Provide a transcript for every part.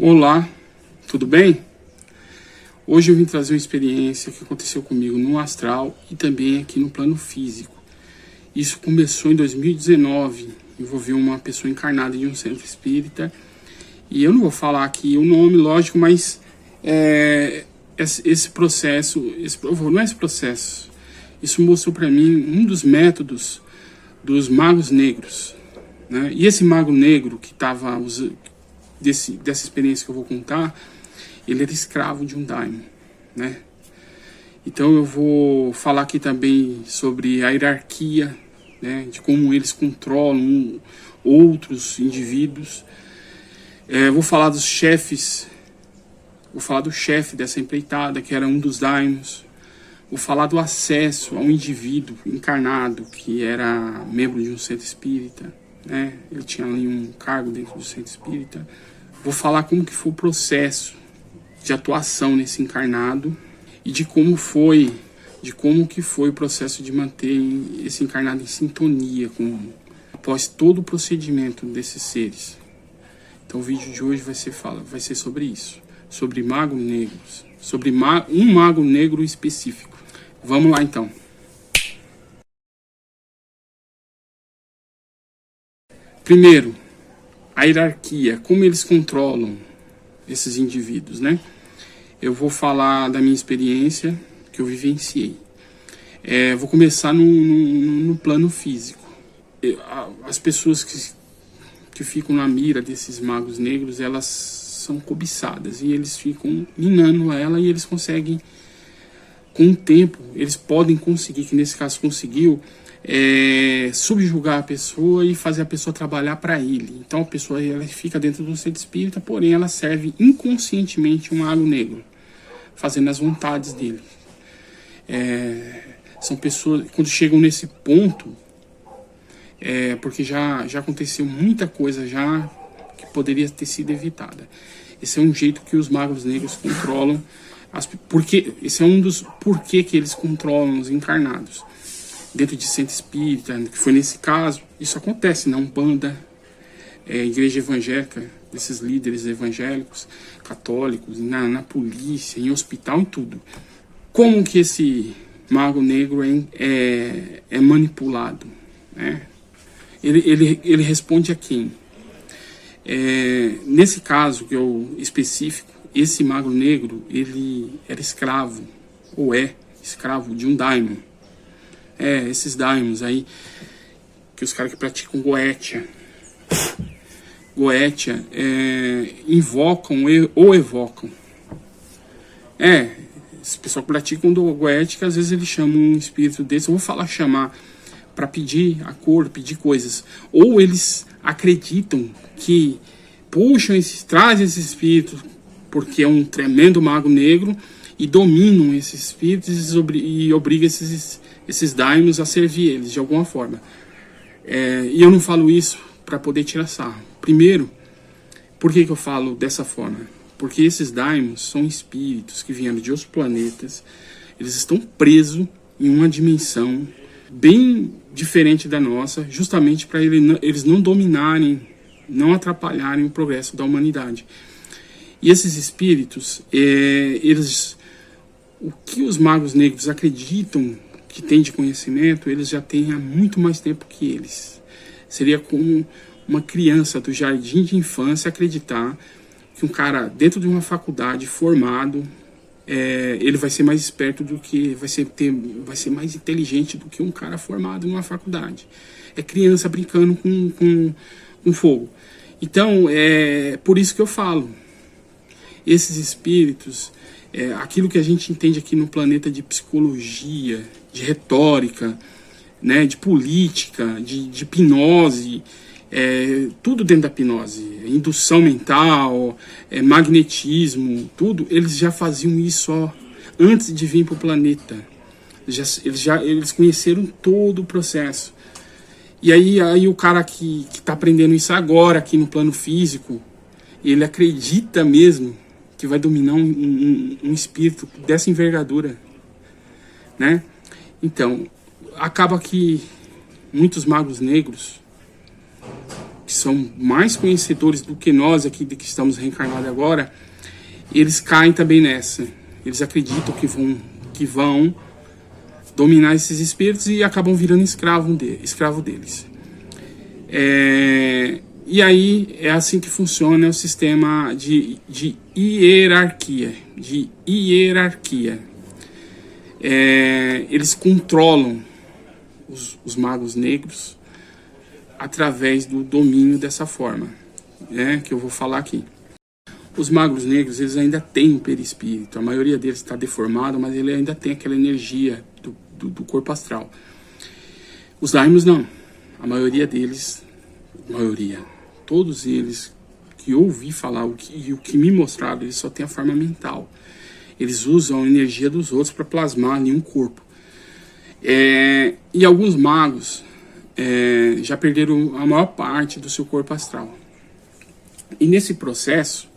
Olá, tudo bem? Hoje eu vim trazer uma experiência que aconteceu comigo no astral e também aqui no plano físico. Isso começou em 2019, envolveu uma pessoa encarnada de um centro espírita. E eu não vou falar aqui o nome, lógico, mas esse processo, não é esse processo, isso mostrou para mim um dos métodos dos magos negros, né? E esse mago negro que estava dessa experiência que eu vou contar, ele era escravo de um daimon, né? Então eu vou falar aqui também sobre a hierarquia, né, de como eles controlam outros indivíduos. Vou falar dos chefes, vou falar do chefe dessa empreitada, que era um dos daimons. Vou falar do acesso a um indivíduo encarnado, que era membro de um centro espírita, né? Ele tinha ali um cargo dentro do centro espírita. Vou falar como que foi o processo de atuação nesse encarnado e de como que foi o processo de manter esse encarnado em sintonia após todo o procedimento desses seres. Então o vídeo de hoje vai ser sobre isso, sobre magos negros, sobre um mago negro específico. Vamos lá então. Primeiro, a hierarquia, como eles controlam esses indivíduos, né? Eu vou falar da minha experiência que eu vivenciei. Vou começar no plano físico. As pessoas que ficam na mira desses magos negros, elas são cobiçadas e eles ficam minando ela, e eles conseguem, com o tempo, eles podem conseguir, que nesse caso conseguiu, subjugar a pessoa e fazer a pessoa trabalhar para ele. Então a pessoa ela fica dentro do centro espírita, porém ela serve inconscientemente um mago negro, fazendo as vontades dele. São pessoas, quando chegam nesse ponto, porque já aconteceu muita coisa já que poderia ter sido evitada. Esse é um jeito que os magos negros controlam, esse é um dos porquê que eles controlam os encarnados dentro de centro espírita, que foi nesse caso. Isso acontece na Umbanda, igreja evangélica, desses líderes evangélicos, católicos, na polícia, em hospital, em tudo. Como que esse mago negro é manipulado, né? Ele responde a quem? Nesse caso que eu específico, esse mago negro, ele era escravo, ou é escravo de um daimon. Esses daimons aí, que os caras que praticam Goetia. Goetia invocam ou evocam. Esse pessoal que praticam do Goetia, às vezes eles chamam um espírito desse, eu vou falar chamar, para pedir a cor, pedir coisas. Ou eles acreditam que trazem esse espírito, porque é um tremendo mago negro, e dominam esses espíritos e obrigam esses daimons a servir eles de alguma forma. E eu não falo isso para poder tirar sarro. Primeiro, por que eu falo dessa forma? Porque esses daimons são espíritos que vieram de outros planetas. Eles estão presos em uma dimensão bem diferente da nossa, justamente para eles não dominarem, não atrapalharem o progresso da humanidade. E esses espíritos, o que os magos negros acreditam que tem de conhecimento, eles já têm há muito mais tempo que eles. Seria como uma criança do jardim de infância acreditar que um cara dentro de uma faculdade formado, ele vai ser mais esperto do que, vai ser mais inteligente do que um cara formado numa faculdade. É criança brincando com fogo. Então, por isso que eu falo, esses espíritos, aquilo que a gente entende aqui no planeta de psicologia, de retórica, né, de política, de hipnose, tudo dentro da hipnose, indução mental, magnetismo, tudo, eles já faziam isso antes de vir para o planeta. Eles conheceram todo o processo. E aí o cara que está aprendendo isso agora aqui no plano físico, ele acredita mesmo que vai dominar um espírito dessa envergadura, né? Então, acaba que muitos magos negros que são mais conhecedores do que nós aqui que estamos reencarnados agora, eles caem também nessa. Eles acreditam que vão dominar esses espíritos e acabam virando escravo deles. E aí é assim que funciona o sistema de hierarquia. Eles controlam os magos negros através do domínio dessa forma, né, que eu vou falar aqui. Os magos negros, eles ainda têm um perispírito. A maioria deles está deformado, mas ele ainda tem aquela energia do corpo astral. Os daimons não. A maioria deles, todos eles que eu ouvi falar, o que me mostraram, eles só têm a forma mental. Eles usam a energia dos outros para plasmar ali um corpo. E alguns magos já perderam a maior parte do seu corpo astral. E nesse processo,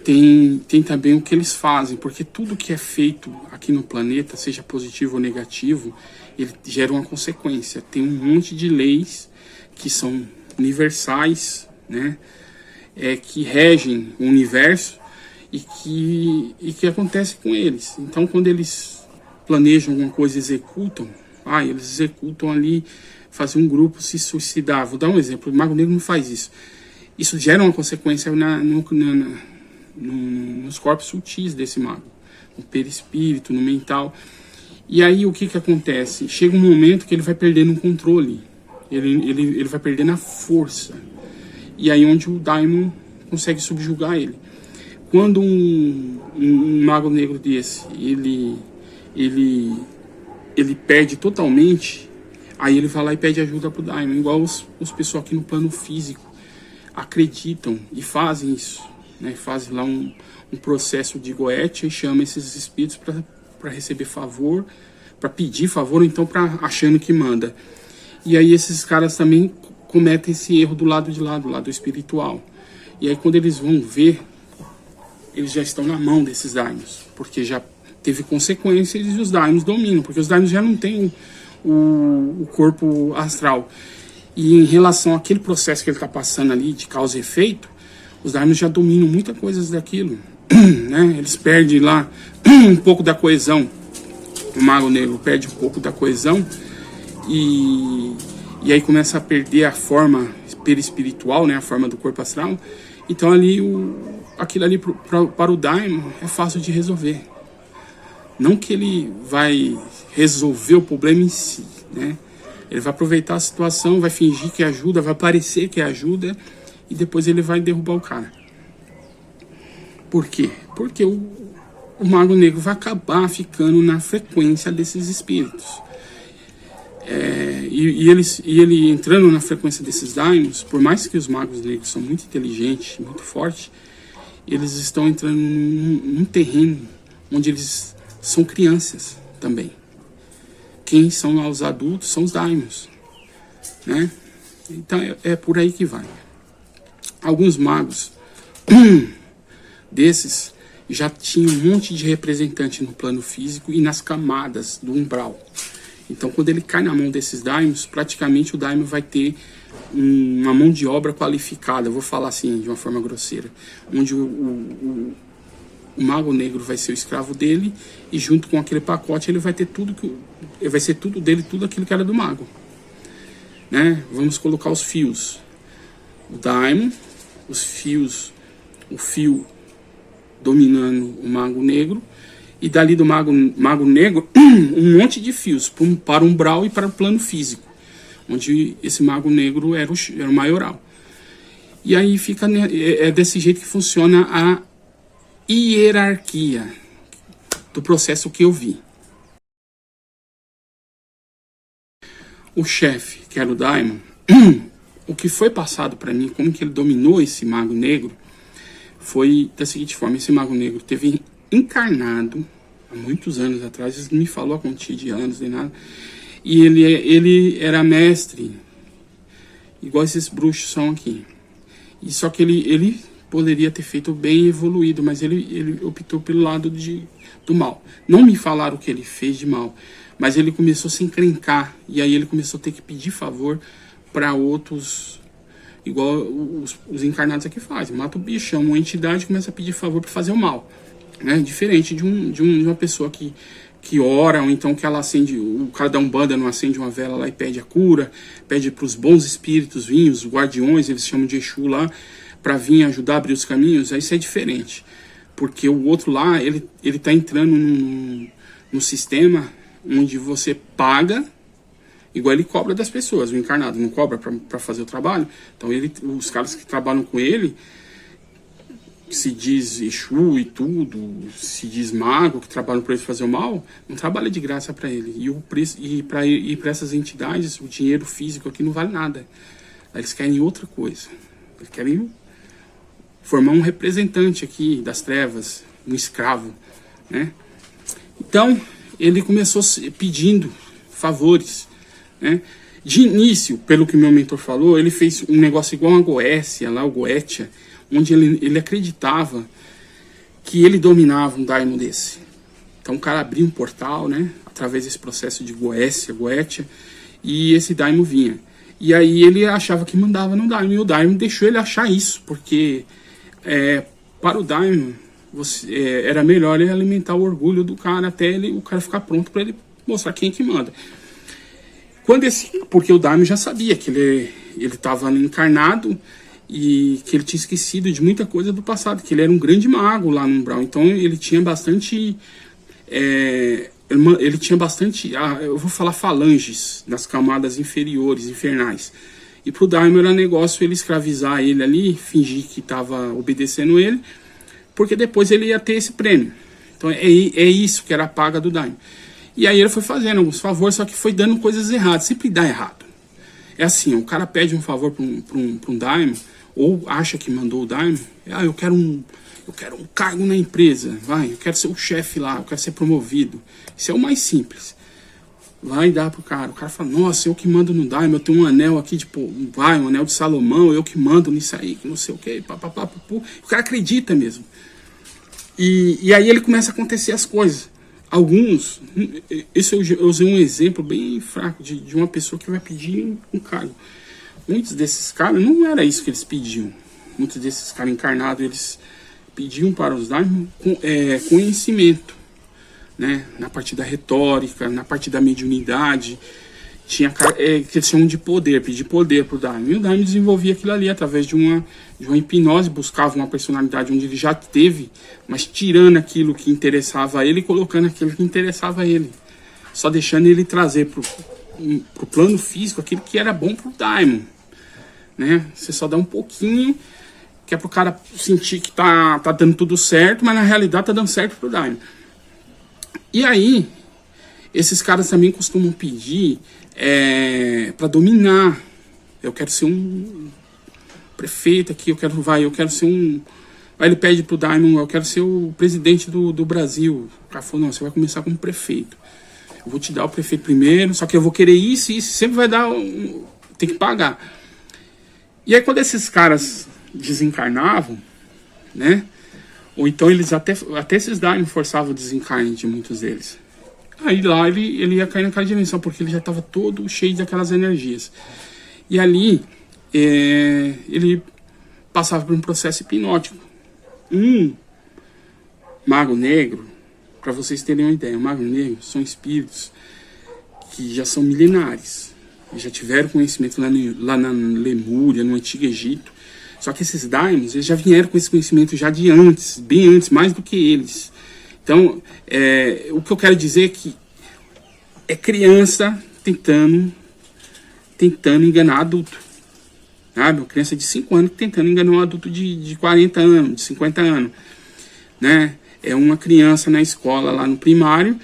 tem também o que eles fazem, porque tudo que é feito aqui no planeta, seja positivo ou negativo, ele gera uma consequência. Tem um monte de leis que são universais, né, que regem o universo e que acontece com eles. Então, quando eles planejam alguma coisa, executam, eles executam ali, fazem um grupo se suicidar. Vou dar um exemplo, o Mago Negro não faz isso. Isso gera uma consequência nos corpos sutis desse mago, no perispírito, no mental. E aí o que acontece? Chega um momento que ele vai perdendo o controle, ele vai perdendo a força, e aí onde o daimon consegue subjugar ele. Quando um mago negro desse, ele perde totalmente, aí ele vai lá e pede ajuda pro daimon, igual os pessoal aqui no plano físico acreditam e fazem isso, né? Fazem lá um processo de goethe e chama esses espíritos para receber favor, para pedir favor, ou então achando que manda. E aí esses caras também cometem esse erro do lado de lá, do lado espiritual. E aí quando eles vão ver, eles já estão na mão desses daimons, porque já teve consequências e os daimons dominam, porque os daimons já não têm o corpo astral. E em relação àquele processo que ele está passando ali, de causa e efeito, os daimons já dominam muitas coisas daquilo, né? Eles perdem lá um pouco da coesão. O mago negro perde um pouco da coesão e aí começa a perder a forma perispiritual, né? A forma do corpo astral. Então ali aquilo ali para o daimon é fácil de resolver. Não que ele vai resolver o problema em si, né? Ele vai aproveitar a situação, vai fingir que ajuda, vai parecer que ajuda e depois ele vai derrubar o cara. Por quê? Porque o mago negro vai acabar ficando na frequência desses espíritos. E ele entrando na frequência desses daimons, por mais que os magos negros são muito inteligentes, muito fortes, eles estão entrando num terreno onde eles são crianças também. Quem são os adultos são os daimons, né? Então é por aí que vai. Alguns magos desses já tinham um monte de representante no plano físico e nas camadas do umbral. Então quando ele cai na mão desses daimons, praticamente o daimon vai ter uma mão de obra qualificada, eu vou falar assim de uma forma grosseira, onde o mago negro vai ser o escravo dele e junto com aquele pacote ele vai ter vai ser tudo dele, tudo aquilo que era do mago, né? Vamos colocar os fios, o daimon, os fios, o fio dominando o mago negro e dali do mago negro um monte de fios para o umbral e para o plano físico, onde esse mago negro era o maioral. E aí fica desse jeito que funciona a hierarquia do processo que eu vi. O chefe, que era o daimon, o que foi passado para mim, como que ele dominou esse mago negro, foi da seguinte forma: esse mago negro teve encarnado há muitos anos atrás, ele não me falou a quantia de anos nem nada, e ele era mestre, igual esses bruxos são aqui. E só que ele poderia ter feito bem evoluído, mas ele optou pelo lado do mal. Não me falaram o que ele fez de mal, mas ele começou a se encrencar, e aí ele começou a ter que pedir favor para outros igual os encarnados aqui fazem. Mata o bicho, chama uma entidade e começa a pedir favor para fazer o mal. Né? Diferente de uma pessoa que ora, ou então que ela acende, o cara da Umbanda não acende uma vela lá e pede a cura, pede para os bons espíritos vir, os guardiões, eles chamam de Exu lá, para vir ajudar a abrir os caminhos. Aí isso é diferente. Porque o outro lá, ele tá entrando num sistema onde você paga, igual ele cobra das pessoas. O encarnado não cobra para fazer o trabalho. Então os caras que trabalham com ele, se diz Exu e tudo, se diz mago, que trabalham para ele fazer o mal, não trabalha de graça para ele. E para essas entidades, o dinheiro físico aqui não vale nada. Eles querem outra coisa. Eles querem formar um representante aqui das trevas, um escravo, né? Então, ele começou pedindo favores, né? De início, pelo que meu mentor falou, ele fez um negócio igual a Goécia, lá o Goetia, onde ele acreditava que ele dominava um daimon desse. Então o cara abria um portal, né, através desse processo de Goetia, e esse daimon vinha. E aí ele achava que mandava no daimon, e o daimon deixou ele achar isso, porque para o daimon era melhor ele alimentar o orgulho do cara até o cara ficar pronto para ele mostrar quem é que manda. Porque o daimon já sabia que ele estava encarnado e que ele tinha esquecido de muita coisa do passado, que ele era um grande mago lá no Umbral. Então ele tinha bastante eu vou falar falanges nas camadas inferiores, infernais. E pro daimon era negócio ele escravizar ele ali, fingir que estava obedecendo ele, porque depois ele ia ter esse prêmio. Então é isso que era a paga do daimon. E aí ele foi fazendo alguns favores, só que foi dando coisas erradas, sempre dá errado. É assim, o cara pede um favor para um daimon, ou acha que mandou o daimon, eu quero um cargo na empresa, eu quero ser o chefe lá, eu quero ser promovido. Isso é o mais simples. Vai dar pro cara, o cara fala, nossa, eu que mando no daimon, eu tenho um anel aqui, um anel de Salomão, eu que mando nisso aí, que não sei o que, o cara acredita mesmo. E aí ele começa a acontecer as coisas. Alguns, eu usei um exemplo bem fraco de uma pessoa que vai pedir um cargo. Muitos desses caras, não era isso que eles pediam. Muitos desses caras encarnados, eles pediam para os daimon conhecimento, né? Na parte da retórica, na parte da mediunidade. Tinha que eles chamam de poder, pedir poder para o daimon. E o daimon desenvolvia aquilo ali através de uma hipnose, buscava uma personalidade onde ele já teve, mas tirando aquilo que interessava a ele e colocando aquilo que interessava a ele. Só deixando ele trazer para o plano físico aquilo que era bom para o daimon. Né? Você só dá um pouquinho, que é para o cara sentir que tá dando tudo certo, mas na realidade tá dando certo para o daimon. E aí, esses caras também costumam pedir para dominar. Eu quero ser um prefeito aqui, eu quero ser um... Aí ele pede pro daimon, eu quero ser o presidente do Brasil. O cara falou, não, você vai começar como prefeito. Eu vou te dar o prefeito primeiro, só que eu vou querer isso e isso, sempre vai dar... tem que pagar. E aí quando esses caras desencarnavam, né? Ou então eles até esses daimon forçavam o desencarne de muitos deles. Aí lá ele ia cair naquela dimensão, porque ele já estava todo cheio daquelas energias. E ali ele passava por um processo hipnótico. Um mago negro, para vocês terem uma ideia, o mago negro são espíritos que já são milenares. Já tiveram conhecimento lá na Lemúria, no Antigo Egito. Só que esses daimons, eles já vieram com esse conhecimento já de antes, bem antes, mais do que eles. Então, o que eu quero dizer é que é criança tentando enganar adulto. Sabe? Uma criança de 5 anos tentando enganar um adulto de 40 anos, de 50 anos. Né? É uma criança na escola, lá no primário,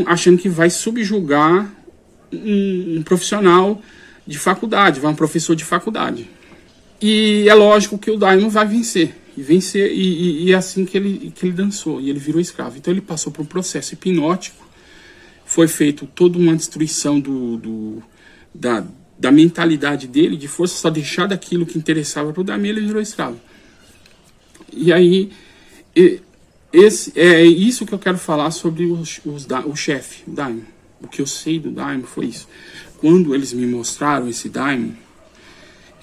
achando que vai subjugar um profissional de faculdade, um professor de faculdade. E é lógico que o daimon vai vencer. E é assim que ele dançou, e ele virou escravo. Então ele passou por um processo hipnótico, foi feito toda uma destruição da mentalidade dele, de força, só deixar daquilo que interessava para o daimon, ele virou escravo. E aí, é isso que eu quero falar sobre o chefe, o daimon. O que eu sei do daimon foi isso. Quando eles me mostraram esse daimon,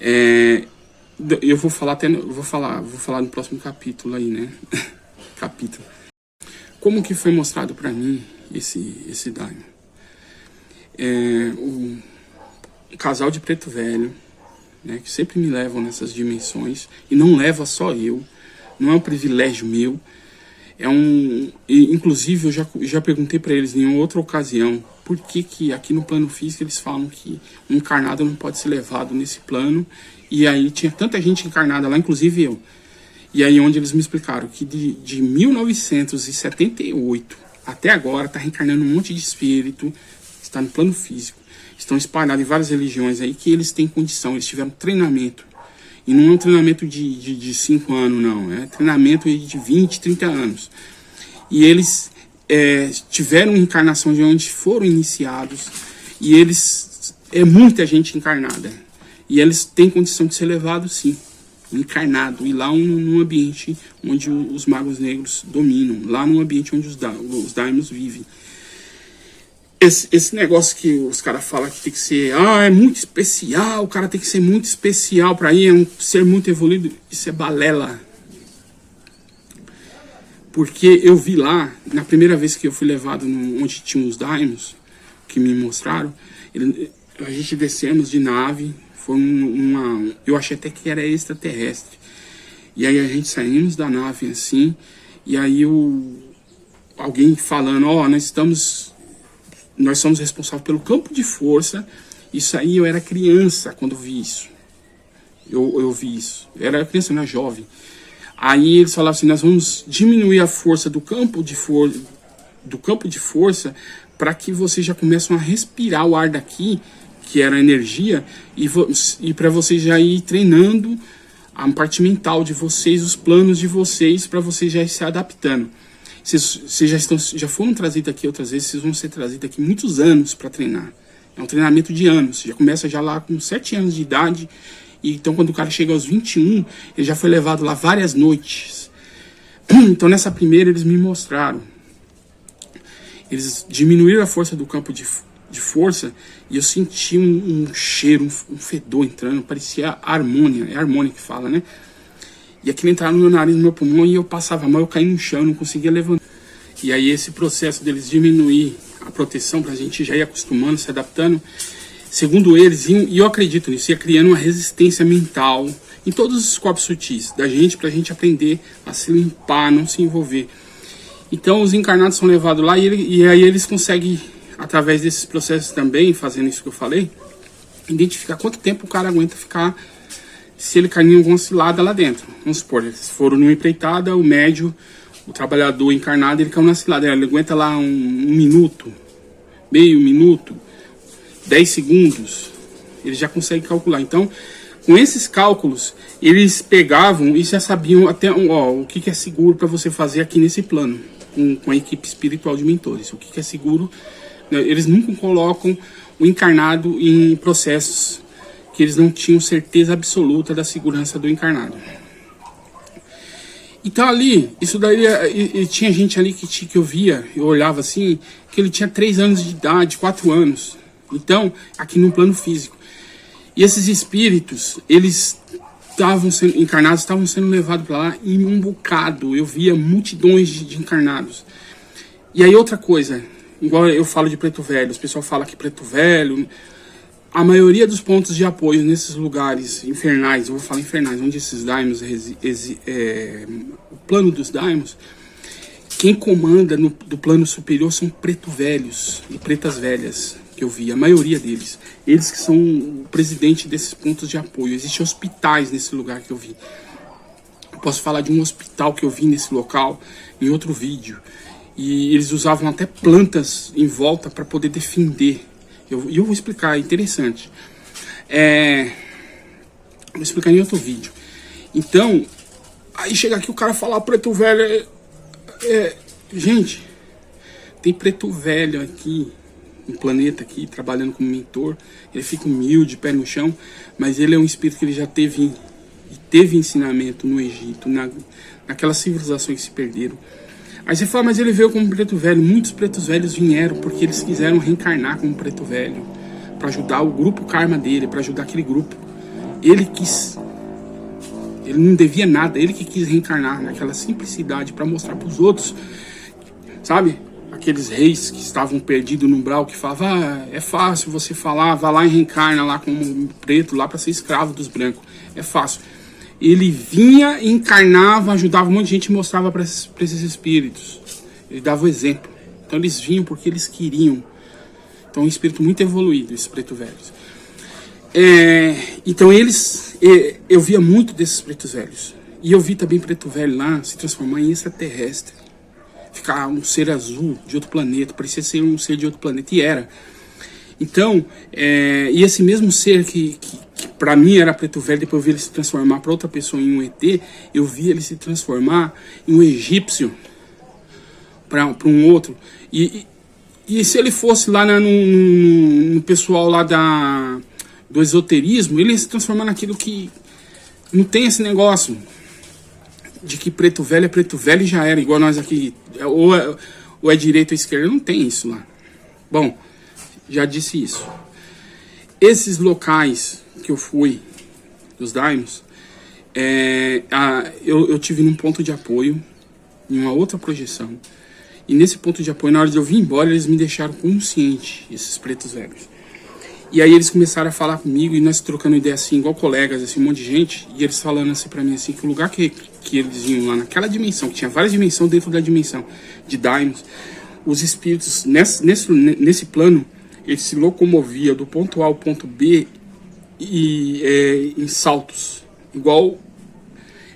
Eu vou falar vou falar no próximo capítulo aí, né? Capítulo. Como que foi mostrado para mim esse daimon? Um casal de preto velho, né, que sempre me levam nessas dimensões, e não leva só eu, não é um privilégio meu, inclusive eu já perguntei para eles em outra ocasião, por que aqui no plano físico eles falam que um encarnado não pode ser levado nesse plano, e aí tinha tanta gente encarnada lá, inclusive eu. E aí onde eles me explicaram que de 1978 até agora está reencarnando um monte de espírito, está no plano físico, estão espalhados em várias religiões aí, que eles têm condição, eles tiveram treinamento. E não é um treinamento de 5 anos, não, é treinamento de 20, 30 anos. E eles tiveram encarnação de onde foram iniciados, e muita gente encarnada. E eles têm condição de ser levados, sim, encarnado, e lá num ambiente onde os magos negros dominam, lá num ambiente onde os daimons vivem. Esse negócio que os caras falam que tem que ser, é muito especial, o cara tem que ser muito especial para ir, é um ser muito evoluído, isso é balela. Porque eu vi lá, na primeira vez que eu fui levado onde tinha os daimons, que me mostraram, a gente descemos de nave, foi eu achei até que era extraterrestre. E aí a gente saímos da nave assim, e aí alguém falando, nós somos responsáveis pelo campo de força. Isso aí, eu era criança quando vi isso. Eu vi isso. Eu era criança, não era jovem. Aí eles falavam assim, nós vamos diminuir a força do campo de força para que vocês já começam a respirar o ar daqui, que era energia, e para vocês já ir treinando a parte mental de vocês, os planos de vocês, para vocês já ir se adaptando. Vocês já foram trazidos aqui outras vezes, vocês vão ser trazidos aqui muitos anos para treinar. É um treinamento de anos. Já começa já lá com 7 anos de idade. E então quando o cara chega aos 21, ele já foi levado lá várias noites. Então nessa primeira eles me mostraram. Eles diminuíram a força do campo de força, e eu senti um cheiro, um fedor entrando, parecia harmônia. É harmônia que fala, né? E aquilo entrava no meu nariz, no meu pulmão, e eu passava mal, eu caí no chão, eu não conseguia levantar. E aí esse processo deles diminuir a proteção, pra gente já ir acostumando, se adaptando, segundo eles, e eu acredito nisso, ia criando uma resistência mental em todos os corpos sutis da gente, pra gente aprender a se limpar, não se envolver. Então os encarnados são levados lá, e aí eles conseguem, através desses processos também, fazendo isso que eu falei, identificar quanto tempo o cara aguenta ficar, se ele cair em alguma cilada lá dentro. Vamos supor, eles foram numa empreitada, o médio, o trabalhador encarnado, ele caiu na cilada, ele aguenta lá um minuto, meio minuto, 10 segundos, ele já consegue calcular. Então, com esses cálculos, eles pegavam e já sabiam até o que é seguro para você fazer aqui nesse plano, com a equipe espiritual de mentores. O que é seguro, eles nunca colocam o encarnado em processos que eles não tinham certeza absoluta da segurança do encarnado. Então ali, isso daí, e tinha gente ali que eu via, eu olhava assim, que ele tinha 3 anos de idade, 4 anos. Então, aqui no plano físico. E esses espíritos, eles estavam sendo encarnados, estavam sendo levados para lá em um bocado. Eu via multidões de encarnados. E aí outra coisa, igual eu falo de preto velho, os pessoal fala que preto velho, a maioria dos pontos de apoio nesses lugares infernais, eu vou falar infernais, onde esses daimons, o plano dos daimons, quem comanda do plano superior são preto velhos e pretas velhas, que eu vi, a maioria deles. Eles que são o presidente desses pontos de apoio. Existem hospitais nesse lugar que eu vi. Eu posso falar de um hospital que eu vi nesse local em outro vídeo. E eles usavam até plantas em volta para poder defender. E eu vou explicar, é interessante. Vou explicar em outro vídeo. Então, aí chega aqui o cara fala, preto velho. Gente, tem preto velho aqui, no planeta aqui, trabalhando como mentor. Ele fica humilde, pé no chão, mas ele é um espírito que ele já teve ensinamento no Egito, naquelas civilizações que se perderam. Aí você fala, mas ele veio como preto velho. Muitos pretos velhos vieram porque eles quiseram reencarnar como preto velho, para ajudar o grupo karma dele, para ajudar aquele grupo. ele não devia nada, ele que quis reencarnar naquela simplicidade para mostrar para os outros, sabe? Aqueles reis que estavam perdidos no umbral, que falavam, é fácil você falar, vá lá e reencarna lá como um preto, lá para ser escravo dos brancos, é fácil. Ele vinha, encarnava, ajudava um monte de gente e mostrava para esses espíritos. Ele dava o exemplo. Então eles vinham porque eles queriam. Então é um espírito muito evoluído, esses pretos velhos. Então eu via muito desses pretos velhos. E eu vi também preto velho lá se transformar em extraterrestre. Ficar um ser azul de outro planeta, parecia ser um ser de outro planeta, e era. Então, e esse mesmo ser que para mim era preto velho, depois eu vi ele se transformar para outra pessoa em um ET, eu vi ele se transformar em um egípcio para um outro. E se ele fosse lá no pessoal lá do esoterismo, ele ia se transformar naquilo que não tem esse negócio de que preto velho é preto velho e já era, igual nós aqui, ou é direita ou esquerda, não tem isso lá. Bom, já disse isso. Esses locais que eu fui, dos Daimons, eu tive num ponto de apoio, em uma outra projeção, e nesse ponto de apoio, na hora de eu vir embora, eles me deixaram consciente, esses pretos velhos. E aí eles começaram a falar comigo, e nós trocando ideia assim, igual colegas, assim, um monte de gente, e eles falando assim pra mim, assim, que o lugar que eles iam lá, naquela dimensão, que tinha várias dimensões dentro da dimensão de Daimons, os espíritos, nesse plano, ele se locomovia do ponto A ao ponto B em saltos, igual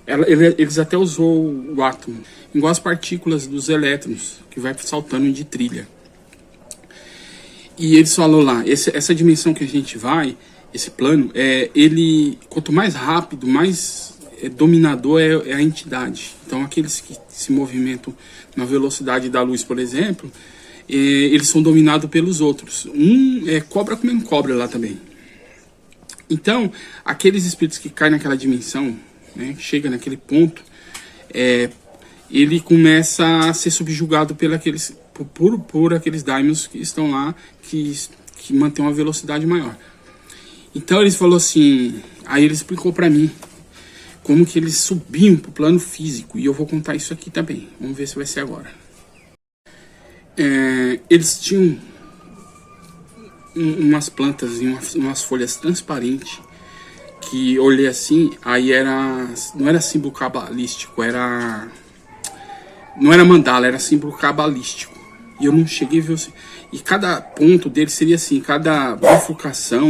eles até usou o átomo, igual as partículas dos elétrons que vai saltando de trilha. E eles falou lá, essa dimensão que a gente vai, esse plano, ele quanto mais rápido, mais dominador é a entidade. Então aqueles que se movimentam na velocidade da luz, por exemplo, eles são dominados pelos outros. É cobra comendo cobra lá também. Então, aqueles espíritos que caem naquela dimensão, né, chega naquele ponto, ele começa a ser subjugado por aqueles daimons que estão lá, que mantêm uma velocidade maior. Então eles falou assim, aí ele explicou para mim como que eles subiam para o plano físico, e eu vou contar isso aqui também. Vamos ver se vai ser agora. Eles tinham umas plantas e umas folhas transparentes, que eu olhei assim, aí não era símbolo cabalístico, não era mandala, era símbolo cabalístico. E eu não cheguei a ver e cada ponto dele seria assim, cada bifurcação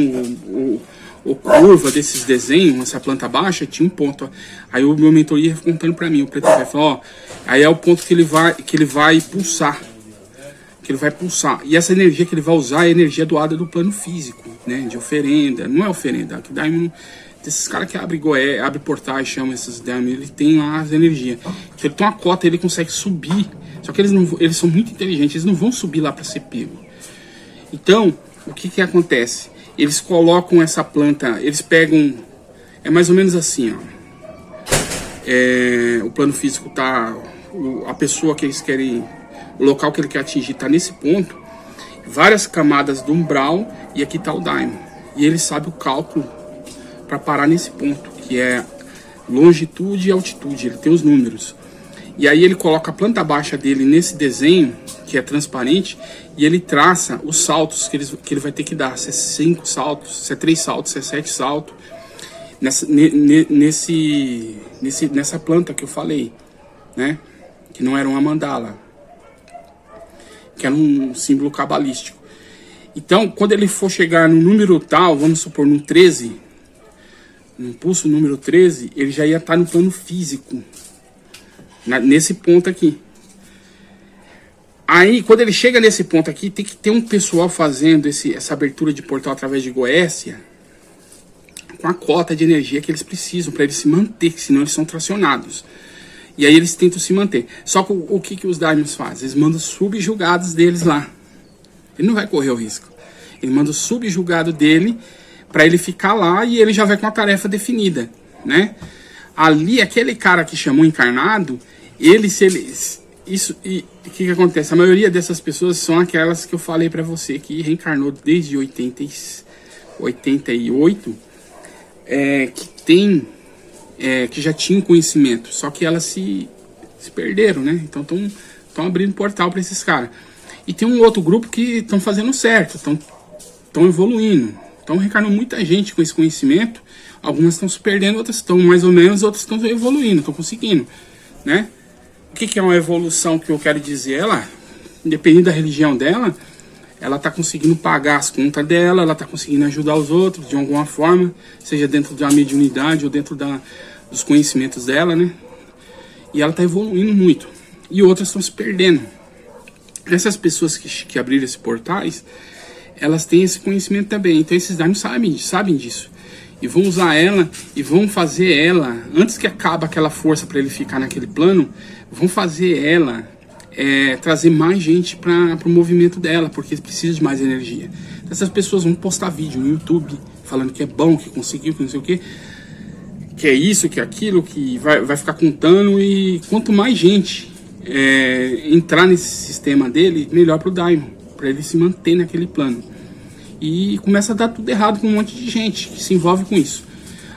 ou curva desses desenhos, essa planta baixa tinha um ponto. Aí o meu mentor ia contando para mim, o preto velho falou, aí é o ponto que ele vai pulsar. Que ele vai pulsar. E essa energia que ele vai usar é a energia doada do plano físico, né? De oferenda. Não é oferenda. Que Daimon, esses caras que abrem portais, chamam esses Daimon, ele tem lá as energias. Então ele tem uma cota, ele consegue subir. Só que eles são muito inteligentes, eles não vão subir lá para ser pego. Então, o que acontece? Eles colocam essa planta, eles pegam, é mais ou menos assim, ó. O plano físico tá, a pessoa que eles querem, o local que ele quer atingir tá nesse ponto, várias camadas do umbral, e aqui tá o Daimon. E ele sabe o cálculo para parar nesse ponto, que é longitude e altitude, ele tem os números. E aí ele coloca a planta baixa dele nesse desenho, que é transparente, e ele traça os saltos que ele vai ter que dar. Se é 5 saltos, se é 3 saltos, se é 7 saltos. Nessa planta que eu falei, né? Que não era uma mandala, que era um símbolo cabalístico. Então, quando ele for chegar no número tal, vamos supor no 13, no pulso número 13, ele já ia estar no plano físico, nesse ponto aqui. Aí, quando ele chega nesse ponto aqui, tem que ter um pessoal fazendo essa abertura de portal através de Goécia, com a cota de energia que eles precisam para eles se manter, senão eles são tracionados. E aí eles tentam se manter. Só que o que os Daimons fazem? Eles mandam subjugados deles lá. Ele não vai correr o risco. Ele manda o subjugado dele para ele ficar lá, e ele já vai com a tarefa definida, né? Ali, aquele cara que chamou encarnado, e o que acontece? A maioria dessas pessoas são aquelas que eu falei para você, que reencarnou desde 88, que já tinham conhecimento, só que elas se perderam, né? Então estão abrindo portal para esses caras. E tem um outro grupo que estão fazendo certo, estão evoluindo, estão reencarnando muita gente com esse conhecimento. Algumas estão se perdendo, outras estão mais ou menos, outras estão evoluindo, estão conseguindo, né? O que é uma evolução que eu quero dizer? Ela, independente da religião dela, ela está conseguindo pagar as contas dela, ela está conseguindo ajudar os outros de alguma forma, seja dentro da mediunidade ou dentro dos conhecimentos dela, né? E ela está evoluindo muito. E outras estão se perdendo. Essas pessoas que abriram esses portais, elas têm esse conhecimento também. Então esses daimons sabem disso. E vão usar ela e vão fazer ela, antes que acabe aquela força para ele ficar naquele plano, vão fazer ela trazer mais gente para o movimento dela, porque precisa de mais energia. Essas pessoas vão postar vídeo no YouTube falando que é bom, que conseguiu, que não sei o que é isso, que é aquilo, que vai ficar contando. E quanto mais gente entrar nesse sistema dele, melhor para o daimon, para ele se manter naquele plano. E começa a dar tudo errado com um monte de gente que se envolve com isso.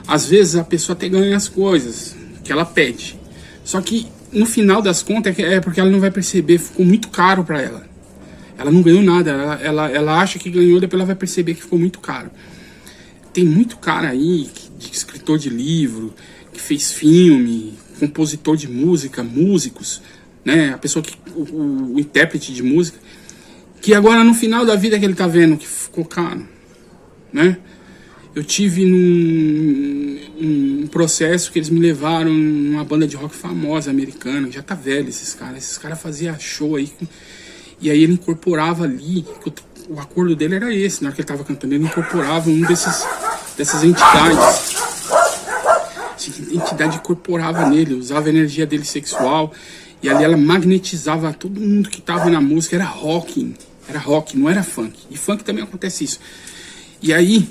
Às vezes a pessoa até ganha as coisas que ela pede, só que no final das contas é porque ela não vai perceber, ficou muito caro para ela. Ela não ganhou nada, ela acha que ganhou, depois ela vai perceber que ficou muito caro. Tem muito cara aí, de escritor de livro, que fez filme, compositor de música, músicos, né? A pessoa que o intérprete de música, que agora no final da vida que ele tá vendo que ficou caro, né? Eu tive num processo que eles me levaram numa banda de rock famosa americana, já tá velho esses caras faziam show aí, e aí ele incorporava ali, o acordo dele era esse, na hora que ele tava cantando, ele incorporava dessas entidades. A entidade incorporava nele, usava a energia dele sexual, e ali ela magnetizava todo mundo que tava na música, era rock, não era funk. E funk também acontece isso. E aí,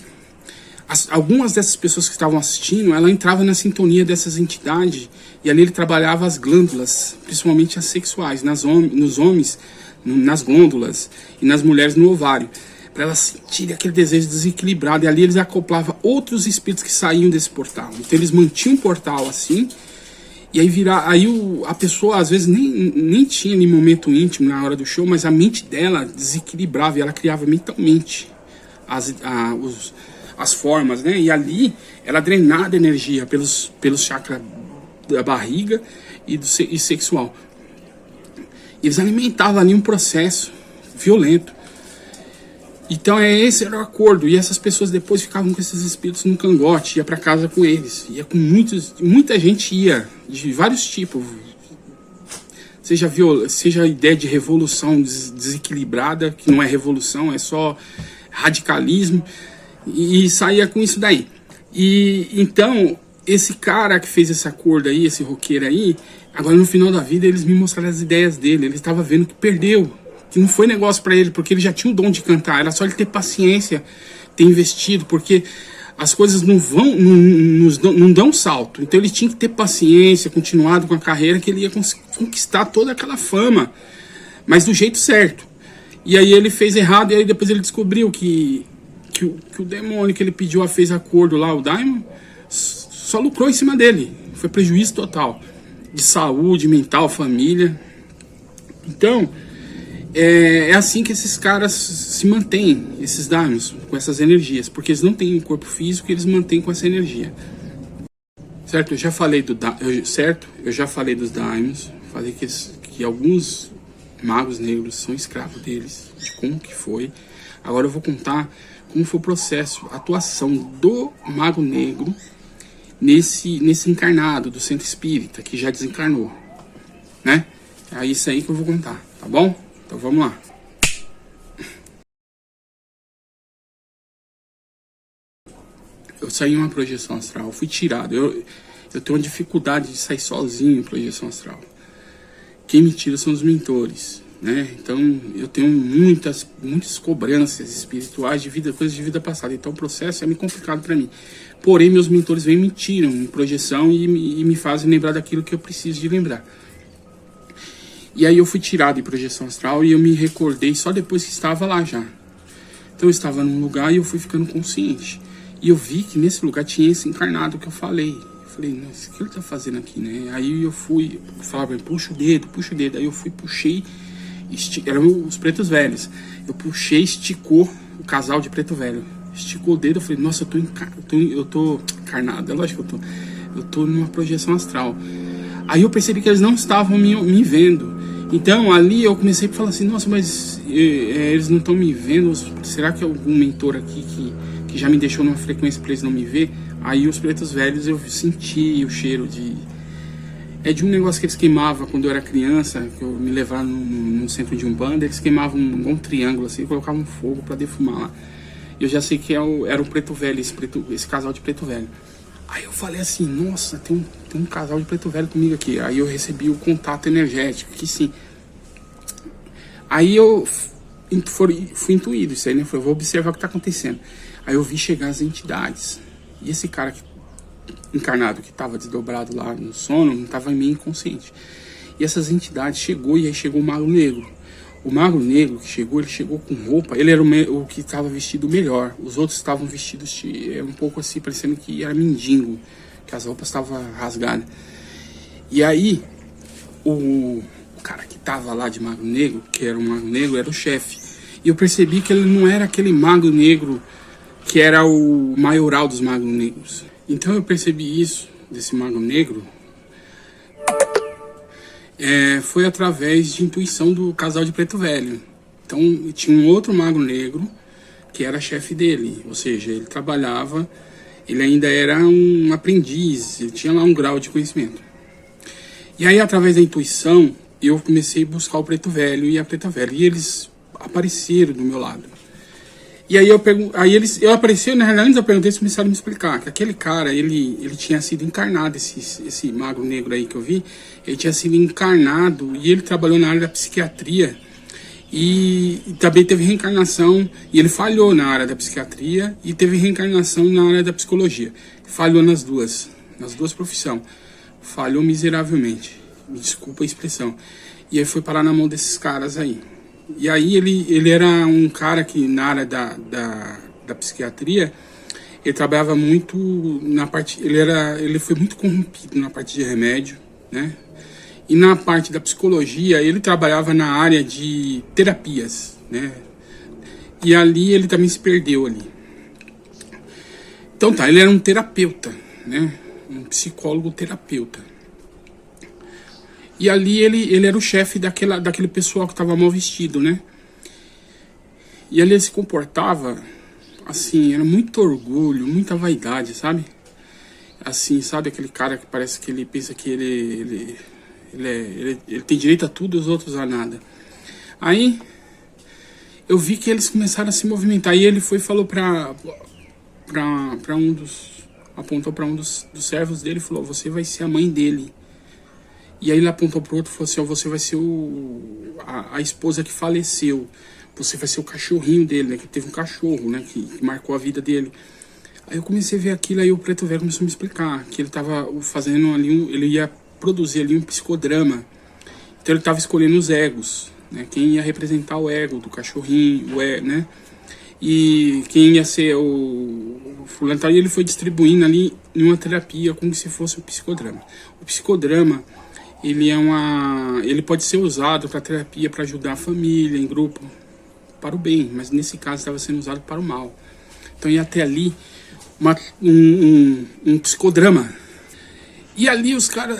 algumas dessas pessoas que estavam assistindo, ela entrava na sintonia dessas entidades, e ali ele trabalhava as glândulas, principalmente as sexuais, nos homens, nas glândulas, e nas mulheres no ovário, para elas sentirem aquele desejo desequilibrado. E ali eles acoplavam outros espíritos que saíam desse portal. Então eles mantinham um portal assim, e aí a pessoa às vezes nem tinha nem momento íntimo na hora do show, mas a mente dela desequilibrava, e ela criava mentalmente as formas, né? E ali ela drenava energia pelos chakras da barriga e sexual. E eles alimentavam ali um processo violento. Então esse era o acordo. E essas pessoas depois ficavam com esses espíritos no cangote, ia para casa com eles, ia com muita gente, ia de vários tipos, seja a ideia de revolução desequilibrada, que não é revolução, é só radicalismo, e saía com isso daí. E então esse cara que fez esse acordo aí, esse roqueiro aí, agora no final da vida eles me mostraram as ideias dele. Ele estava vendo que perdeu, que não foi negócio para ele, porque ele já tinha o dom de cantar, era só ele ter paciência, ter investido, porque as coisas não dão salto. Então ele tinha que ter paciência, continuado com a carreira, que ele ia conquistar toda aquela fama, mas do jeito certo. E aí ele fez errado, e aí depois ele descobriu que o demônio que ele pediu, fez acordo lá, o daimon, só lucrou em cima dele. Foi prejuízo total, de saúde mental, família. Então é assim que esses caras se mantêm, esses daimons, com essas energias, porque eles não têm um corpo físico, eles mantêm com essa energia. Certo? Eu já falei dos daimons, falei que alguns magos negros são escravos deles, de como que foi. Agora eu vou contar como foi o processo, a atuação do mago negro nesse encarnado do centro espírita, que já desencarnou, né? É isso aí que eu vou contar, tá bom? Então vamos lá. Eu saí em uma projeção astral, fui tirado. Eu tenho uma dificuldade de sair sozinho em projeção astral. Quem me tira são os mentores, né? Então eu tenho muitas cobranças espirituais de vida, coisas de vida passada. Então o processo é meio complicado para mim. Porém, meus mentores vêm e me tiram em projeção e me fazem lembrar daquilo que eu preciso de lembrar. E aí eu fui tirado em projeção astral e eu me recordei só depois que estava lá já. Então eu estava num lugar e eu fui ficando consciente. E eu vi que nesse lugar tinha esse encarnado que eu falei. Eu falei, nossa, o que ele tá fazendo aqui, né? Aí eu fui, falava, puxa o dedo. Aí eu fui, puxei, eram os pretos velhos. Eu puxei, esticou o casal de preto velho. Esticou o dedo, eu falei, nossa, eu tô encarnado. É lógico que eu tô numa projeção astral. Aí eu percebi que eles não estavam me vendo. Então ali eu comecei a falar assim, nossa, mas eles não estão me vendo? Será que é algum mentor aqui que já me deixou numa frequência para eles não me ver? Aí os pretos velhos eu senti o cheiro de um negócio que eles queimavam quando eu era criança, que eu me levaram num centro de Umbanda, eles queimavam um triângulo assim, colocavam fogo para defumar lá. Eu já sei que era o preto velho, esse casal de preto velho. Aí eu falei assim, nossa, tem um casal de preto velho comigo aqui. Aí eu recebi o contato energético, que sim. Aí eu fui intuído isso aí, né? Eu vou observar o que está acontecendo. Aí eu vi chegar as entidades. E esse cara encarnado que estava desdobrado lá no sono, não estava meio inconsciente. E essas entidades chegou, e aí chegou o Mago Negro. O Mago Negro que chegou, ele chegou com roupa, ele era o que estava vestido melhor. Os outros estavam vestidos um pouco assim, parecendo que era mendigo, que as roupas estavam rasgadas. E aí, o cara que estava lá de Mago Negro, que era o Mago Negro, era o chefe. E eu percebi que ele não era aquele Mago Negro que era o maioral dos Magos Negros. Então eu percebi isso, desse Mago Negro, foi através de intuição do casal de preto velho. Então tinha um outro Mago Negro que era chefe dele, ou seja, ele trabalhava, ele ainda era um aprendiz, ele tinha lá um grau de conhecimento. E aí através da intuição eu comecei a buscar o preto velho e a preta velha, e eles apareceram do meu lado. E aí eu apareci, na realidade, antes eu perguntei, eles começaram a me explicar que aquele cara, ele tinha sido encarnado, esse Mago Negro aí que eu vi, ele tinha sido encarnado e ele trabalhou na área da psiquiatria e também teve reencarnação, e ele falhou na área da psiquiatria e teve reencarnação na área da psicologia. Falhou nas duas profissões, falhou miseravelmente, me desculpa a expressão. E aí foi parar na mão desses caras aí. E aí ele era um cara que na área da psiquiatria, ele trabalhava muito na parte, ele foi muito corrompido na parte de remédio, né? E na parte da psicologia, ele trabalhava na área de terapias, né? E ali ele também se perdeu ali. Então tá, ele era um terapeuta, né? Um psicólogo terapeuta. E ali ele era o chefe daquele pessoal que estava mal vestido, né? E ali ele se comportava, assim, era muito orgulho, muita vaidade, sabe? Assim, sabe aquele cara que parece que ele pensa que ele tem direito a tudo e os outros a nada. Aí eu vi que eles começaram a se movimentar. E ele foi e falou apontou para um dos servos dele e falou, você vai ser a mãe dele. E aí ele apontou pro outro e falou assim, você vai ser a esposa que faleceu. Você vai ser o cachorrinho dele, né? Que teve um cachorro, né? Que marcou a vida dele. Aí eu comecei a ver aquilo, aí o preto velho começou a me explicar que ele estava fazendo ali, ele ia produzir ali um psicodrama. Então ele estava escolhendo os egos, né? Quem ia representar o ego do cachorrinho, né? E quem ia ser o fulano. E ele foi distribuindo ali em uma terapia como se fosse o psicodrama. O psicodrama, ele pode ser usado para terapia, para ajudar a família, em grupo, para o bem, mas nesse caso estava sendo usado para o mal. Então ia até ali um psicodrama. E ali os caras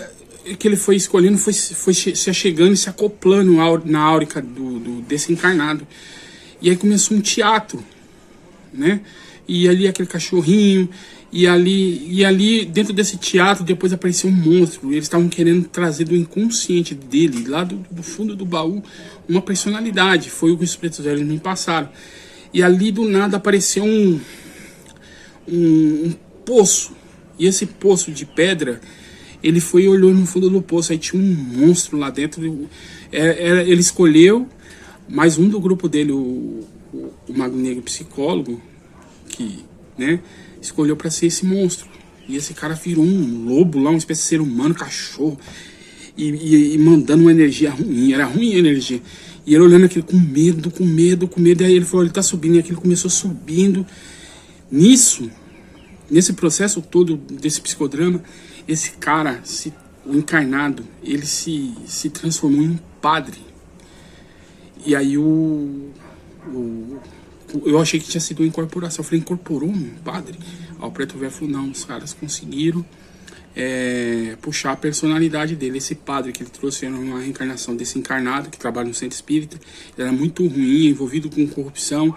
que ele foi escolhendo foi se achegando e se acoplando na áurica desse encarnado. E aí começou um teatro, né? E ali aquele cachorrinho, e ali dentro desse teatro depois apareceu um monstro. Eles estavam querendo trazer do inconsciente dele, lá do fundo do baú, uma personalidade. Foi o que os pretos velhos me passaram. E ali do nada apareceu um poço. E esse poço de pedra, ele foi e olhou no fundo do poço. Aí tinha um monstro lá dentro. Ele escolheu mais um do grupo dele, o Mago Negro psicólogo, que, né, escolheu para ser esse monstro. E esse cara virou um lobo lá, uma espécie de ser humano, cachorro, e mandando uma energia ruim. Era ruim a energia. E ele olhando aquilo com medo. E aí ele falou, ele tá subindo. E aquilo começou subindo. Nisso, nesse processo todo desse psicodrama, esse cara, o encarnado, ele se transformou em um padre. E aí eu achei que tinha sido uma incorporação. Eu falei, incorporou um padre? Aí o Preto Velho falou, não, os caras conseguiram puxar a personalidade dele. Esse padre que ele trouxe era uma reencarnação desse encarnado que trabalha no centro espírita. Ele era muito ruim, envolvido com corrupção,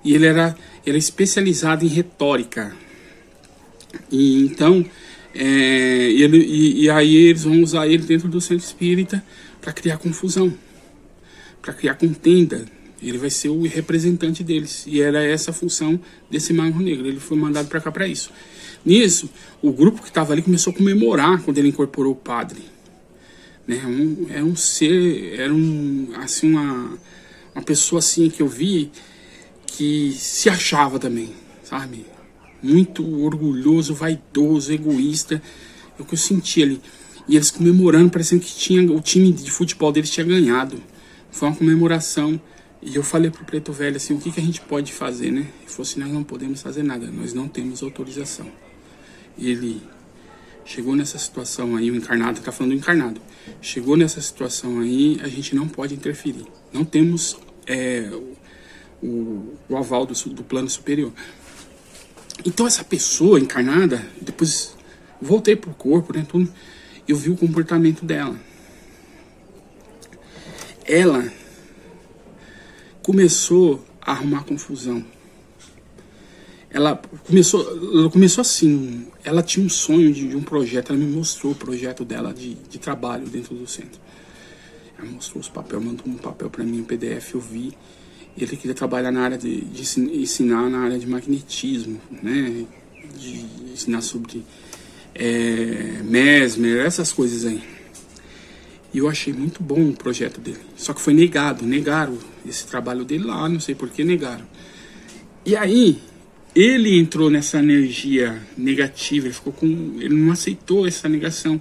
e ele era especializado em retórica. E então e aí eles vão usar ele dentro do centro espírita para criar confusão, para criar contenda. Ele vai ser o representante deles, e era essa a função desse mago negro. Ele foi mandado para cá para isso. Nisso, o grupo que estava ali começou a comemorar quando ele incorporou o padre, né? Assim, uma pessoa assim que eu vi que se achava também, sabe? Muito orgulhoso, vaidoso, egoísta. É o que eu senti ali. E eles comemorando, parecendo que o time de futebol deles tinha ganhado. Foi uma comemoração. E eu falei pro Preto Velho assim, o que a gente pode fazer, né? Ele falou assim, nós não podemos fazer nada, nós não temos autorização. E ele chegou nessa situação aí, o encarnado, tá falando do encarnado. Chegou nessa situação aí, a gente não pode interferir. Não temos o aval do plano superior. Então essa pessoa encarnada, depois voltei pro corpo, né, tudo, eu vi o comportamento dela. Ela começou a arrumar confusão. Ela começou assim, ela tinha um sonho de um projeto, ela me mostrou o projeto dela de trabalho dentro do centro. Ela mostrou os papéis, mandou um papel para mim, um PDF, eu vi. Ele queria trabalhar na área de ensinar na área de magnetismo, né? De ensinar sobre Mesmer, essas coisas aí. E eu achei muito bom o projeto dele. Só que foi negaram esse trabalho dele lá, não sei por que negaram. E aí, ele entrou nessa energia negativa, ele não aceitou essa negação.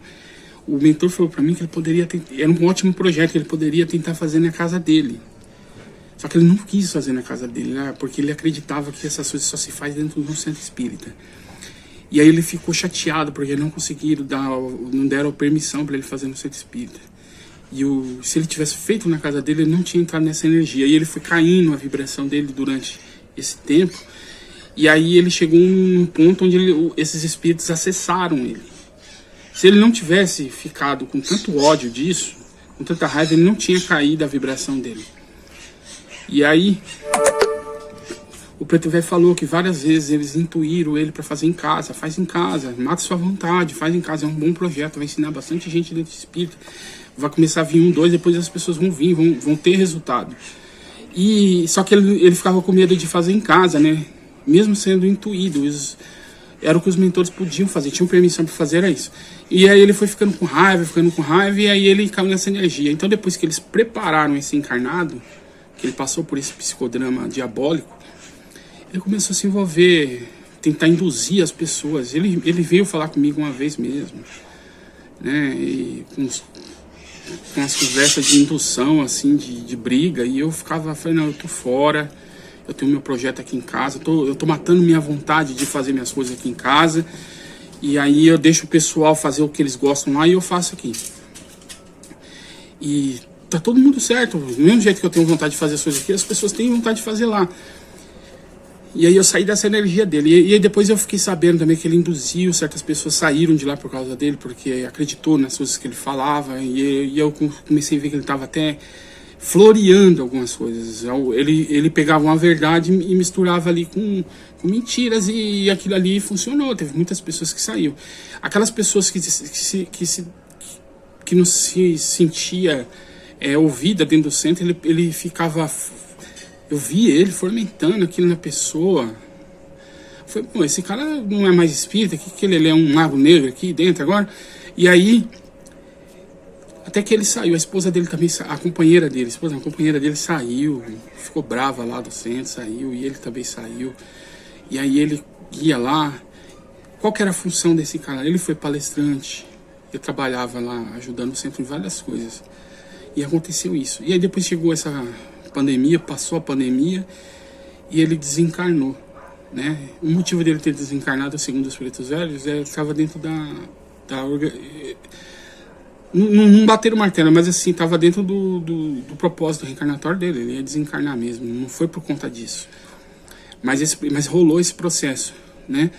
O mentor falou para mim que ele poderia era um ótimo projeto que ele poderia tentar fazer na casa dele. Só que ele não quis fazer na casa dele, né? Porque ele acreditava que essas coisas só se faz dentro de um centro espírita. E aí ele ficou chateado porque não conseguiram não deram permissão para ele fazer no centro espírita. E se ele tivesse feito na casa dele, ele não tinha entrado nessa energia. E ele foi caindo a vibração dele durante esse tempo. E aí ele chegou num ponto onde esses espíritos acessaram ele. Se ele não tivesse ficado com tanto ódio disso, com tanta raiva, ele não tinha caído a vibração dele. E aí, o Preto Velho falou que várias vezes eles intuíram ele para fazer em casa. Faz em casa, mata sua vontade, faz em casa. É um bom projeto, vai ensinar bastante gente dentro do espírito. Vai começar a vir 1, 2, depois as pessoas vão vir, vão ter resultado. Só que ele ficava com medo de fazer em casa, né? Mesmo sendo intuído, era o que os mentores podiam fazer, tinham permissão para fazer, era isso. E aí ele foi ficando com raiva, e aí ele caiu nessa energia. Então depois que eles prepararam esse encarnado, que ele passou por esse psicodrama diabólico, ele começou a se envolver, tentar induzir as pessoas. Ele veio falar comigo uma vez mesmo, né? E com umas conversas de indução, assim, de briga, e eu falei, não, eu tô fora, eu tenho meu projeto aqui em casa, eu tô matando minha vontade de fazer minhas coisas aqui em casa, e aí eu deixo o pessoal fazer o que eles gostam lá e eu faço aqui. E tá todo mundo certo, do mesmo jeito que eu tenho vontade de fazer as coisas aqui, as pessoas têm vontade de fazer lá. E aí eu saí dessa energia dele. E aí depois eu fiquei sabendo também que ele induziu, certas pessoas saíram de lá por causa dele, porque acreditou nas coisas que ele falava. E eu comecei a ver que ele estava até floreando algumas coisas. Ele pegava uma verdade e misturava ali com mentiras, e aquilo ali funcionou. Teve muitas pessoas que saíram. Aquelas pessoas que não se sentia ouvida dentro do centro, ele ficava... Eu vi ele fomentando aquilo na pessoa. Foi, pô, esse cara não é mais espírita, que ele é um mago negro aqui dentro agora. E aí, até que ele saiu, a esposa dele também, a companheira dele saiu, ficou brava lá do centro, saiu, e ele também saiu. E aí ele ia lá. Qual que era a função desse cara? Ele foi palestrante, eu trabalhava lá, ajudando o centro em várias coisas. E aconteceu isso. E aí depois chegou essa pandemia, passou a pandemia, e ele desencarnou. né? O motivo dele ter desencarnado, segundo os pretos velhos, estava dentro não bateram o martelo, mas assim, estava dentro do propósito reencarnatório dele. Ele ia desencarnar mesmo, não foi por conta disso. Mas rolou esse processo, né?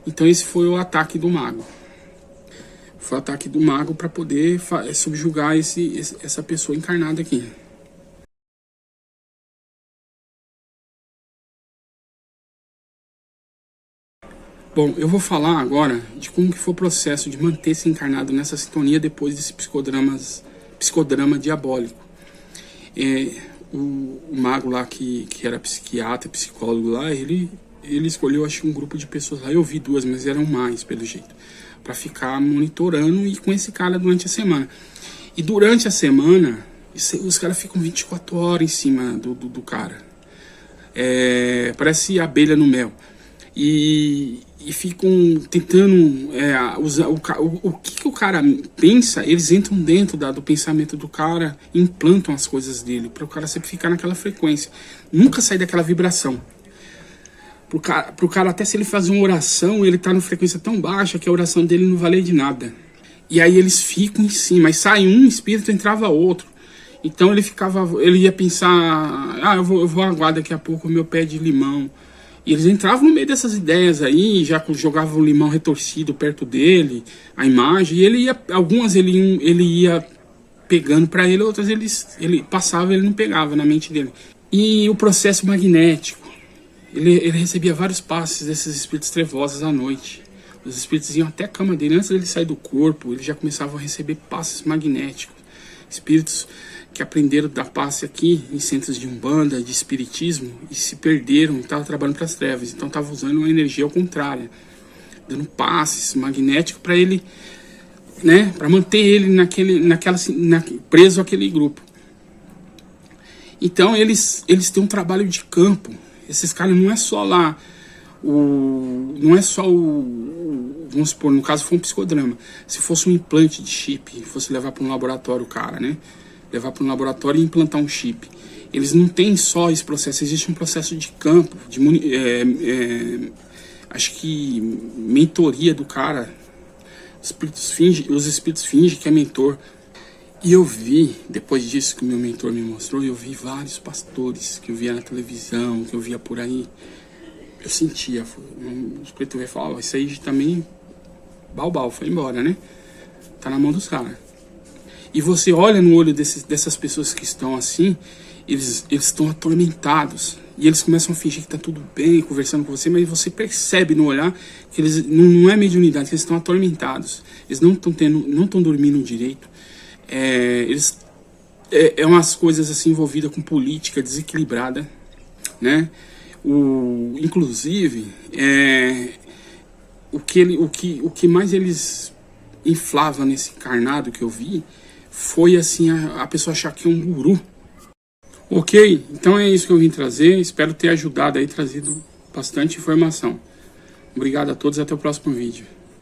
Então esse foi o ataque do mago. Foi o ataque do mago para poder subjugar essa pessoa encarnada aqui. Bom, eu vou falar agora de como que foi o processo de manter-se encarnado nessa sintonia depois desse psicodrama diabólico. O mago lá que era psiquiatra, psicólogo lá, ele escolheu, acho que um grupo de pessoas lá, eu vi duas, mas eram mais, pelo jeito, para ficar monitorando e com esse cara durante a semana. E durante a semana, os caras ficam 24 horas em cima do cara. Parece abelha no mel. E ficam tentando usar o que o cara pensa. Eles entram dentro do pensamento do cara e implantam as coisas dele para o cara sempre ficar naquela frequência, nunca sair daquela vibração. Pro cara, até se ele fazer uma oração, ele tá numa frequência tão baixa que a oração dele não vale de nada. E aí eles ficam em cima, mas sai um espírito, entrava outro. Então ele ia pensar, eu vou aguardar daqui a pouco o meu pé de limão. E eles entravam no meio dessas ideias aí, já jogavam o limão retorcido perto dele, a imagem, e algumas ele ia pegando para ele, outras ele passava e ele não pegava na mente dele. E o processo magnético, ele recebia vários passes desses espíritos trevosos à noite. Os espíritos iam até a cama dele, antes dele sair do corpo, ele já começava a receber passes magnéticos. Espíritos que aprenderam da passe aqui em centros de umbanda, de espiritismo, e se perderam, estavam trabalhando para as trevas, então estavam usando uma energia ao contrário, dando passes magnéticos para ele, né, para manter ele preso àquele grupo. Então eles têm um trabalho de campo. Esses caras não é só lá vamos supor, no caso foi um psicodrama, se fosse um implante de chip, fosse levar para um laboratório o cara, né, levar para um laboratório e implantar um chip. Eles não têm só esse processo, existe um processo de campo, acho que mentoria do cara. Os espíritos fingem que é mentor. E eu vi, depois disso que o meu mentor me mostrou, eu vi vários pastores que eu via na televisão, que eu via por aí. Eu sentia, o espírito veio falar, isso aí também, balbal, foi embora, né? Tá na mão dos caras. E você olha no olho dessas pessoas que estão assim, eles estão atormentados. E eles começam a fingir que tá tudo bem, conversando com você, mas você percebe no olhar que eles não é mediunidade, que eles estão atormentados. Eles não estão dormindo direito. Umas coisas assim envolvidas com política desequilibrada, né? Inclusive, o que mais eles inflavam nesse encarnado que eu vi foi assim a pessoa achar que é um guru. Ok, então é isso que eu vim trazer. Espero ter ajudado aí, trazido bastante informação. Obrigado a todos, até o próximo vídeo.